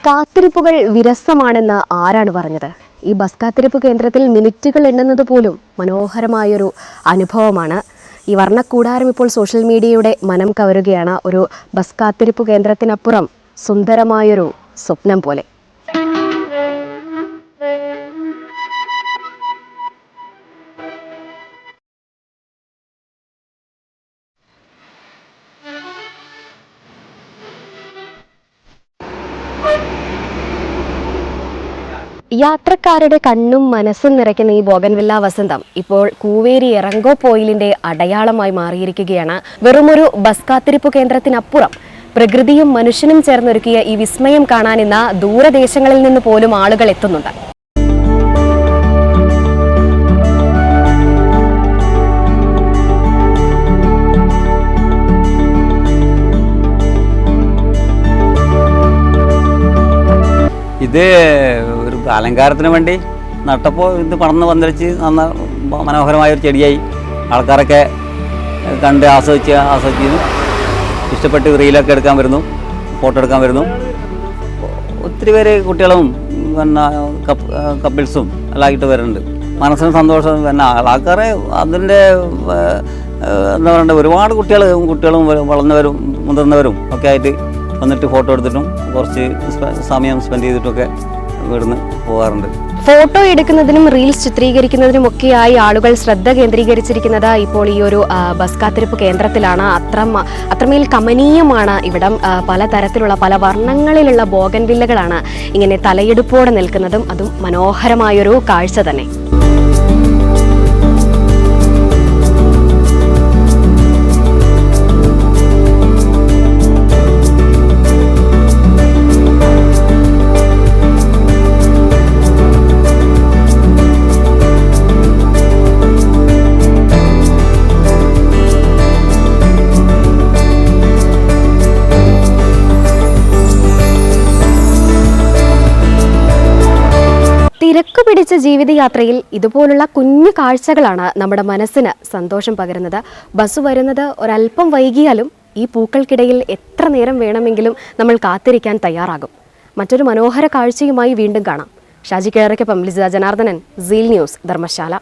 കാത്തിരിപ്പുകൾ വിരസമാണെന്ന് ആരാണ് പറഞ്ഞത്? ഈ ബസ് കാത്തിരിപ്പ് കേന്ദ്രത്തിൽ മിനിറ്റുകൾ എണ്ണുന്നത് പോലും മനോഹരമായൊരു അനുഭവമാണ്. ഈ വർണ്ണക്കൂടാരം ഇപ്പോൾ സോഷ്യൽ മീഡിയയുടെ മനം കവരുകയാണ്. ഒരു ബസ് കാത്തിരിപ്പ് കേന്ദ്രത്തിനപ്പുറം സുന്ദരമായൊരു സ്വപ്നം പോലെ. യാത്രക്കാരുടെ കണ്ണും മനസ്സും നിറയ്ക്കുന്ന ഈ ബോഗൻവില്ല വസന്തം ഇപ്പോൾ കൂവേരി എറങ്കോ പോയിലിന്റെ അടയാളമായി മാറിയിരിക്കുകയാണ്. വെറുമൊരു ബസ് കാത്തിരിപ്പ് കേന്ദ്രത്തിനപ്പുറം പ്രകൃതിയും മനുഷ്യനും ചേർന്നൊരുക്കിയ ഈ വിസ്മയം കാണാൻ ഇന്ന് ദൂരദേശങ്ങളിൽ നിന്ന് പോലും ആളുകൾ എത്തുന്നുണ്ട്. ഇത് ഒരു അലങ്കാരത്തിന് വേണ്ടി നട്ടപ്പോൾ ഇത് പടർന്ന് പന്തലിച്ച് നന്ന മനോഹരമായൊരു ചെടിയായി ആൾക്കാരൊക്കെ കണ്ട് ആസ്വദിച്ച് ഇഷ്ടപ്പെട്ട് റീലൊക്കെ എടുക്കാൻ വരുന്നു, ഫോട്ടോ എടുക്കാൻ വരുന്നു. ഒത്തിരി പേര് കുട്ടികളും പിന്നെ കപ്പിൾസും എല്ലാം ആയിട്ട് വരുന്നുണ്ട്. മനസ്സിന് സന്തോഷം. പിന്നെ ആൾക്കാരെ അതിൻ്റെ എന്താ പറയണ്ടത്, ഒരുപാട് കുട്ടികളും വളർന്നവരും മുതിർന്നവരും ഒക്കെ ആയിട്ട് വന്നിട്ട് ഫോട്ടോ എടുത്തിട്ടും കുറച്ച് സമയം സ്പെൻഡ് ചെയ്തിട്ടൊക്കെ ഇവിടുന്ന് പോകാറുണ്ട്. ഫോട്ടോ എടുക്കുന്നതിനും റീൽസ് ചിത്രീകരിക്കുന്നതിനും ഒക്കെയായി ആളുകൾ ശ്രദ്ധ കേന്ദ്രീകരിച്ചിരിക്കുന്നത് ഇപ്പോൾ ഈ ഒരു ബസ് കാത്തിരിപ്പ് കേന്ദ്രത്തിലാണ്. അത്രമേൽ കമനീയമാണ് ഇവിടം. പലതരത്തിലുള്ള പല വർണ്ണങ്ങളിലുള്ള ബോഗൻവില്ലകളാണ് ഇങ്ങനെ തലയെടുപ്പോടെ നിൽക്കുന്നതും. അതും മനോഹരമായൊരു കാഴ്ച തന്നെ. തിരക്ക് പിടിച്ച ജീവിതയാത്രയിൽ ഇതുപോലുള്ള കുഞ്ഞു കാഴ്ചകളാണ് നമ്മുടെ മനസ്സിന് സന്തോഷം പകരുന്നത്. ബസ് വരുന്നത് ഒരല്പം വൈകിയാലും ഈ പൂക്കൾക്കിടയിൽ എത്ര നേരം വേണമെങ്കിലും നമ്മൾ കാത്തിരിക്കാൻ തയ്യാറാകും. മറ്റൊരു മനോഹര കാഴ്ചയുമായി വീണ്ടും കാണാം. ഷാജി കേരയ്ക്കൊപ്പം ലിസിത ജനാർദ്ദനൻ, സീൽ ന്യൂസ്, ധർമ്മശാല.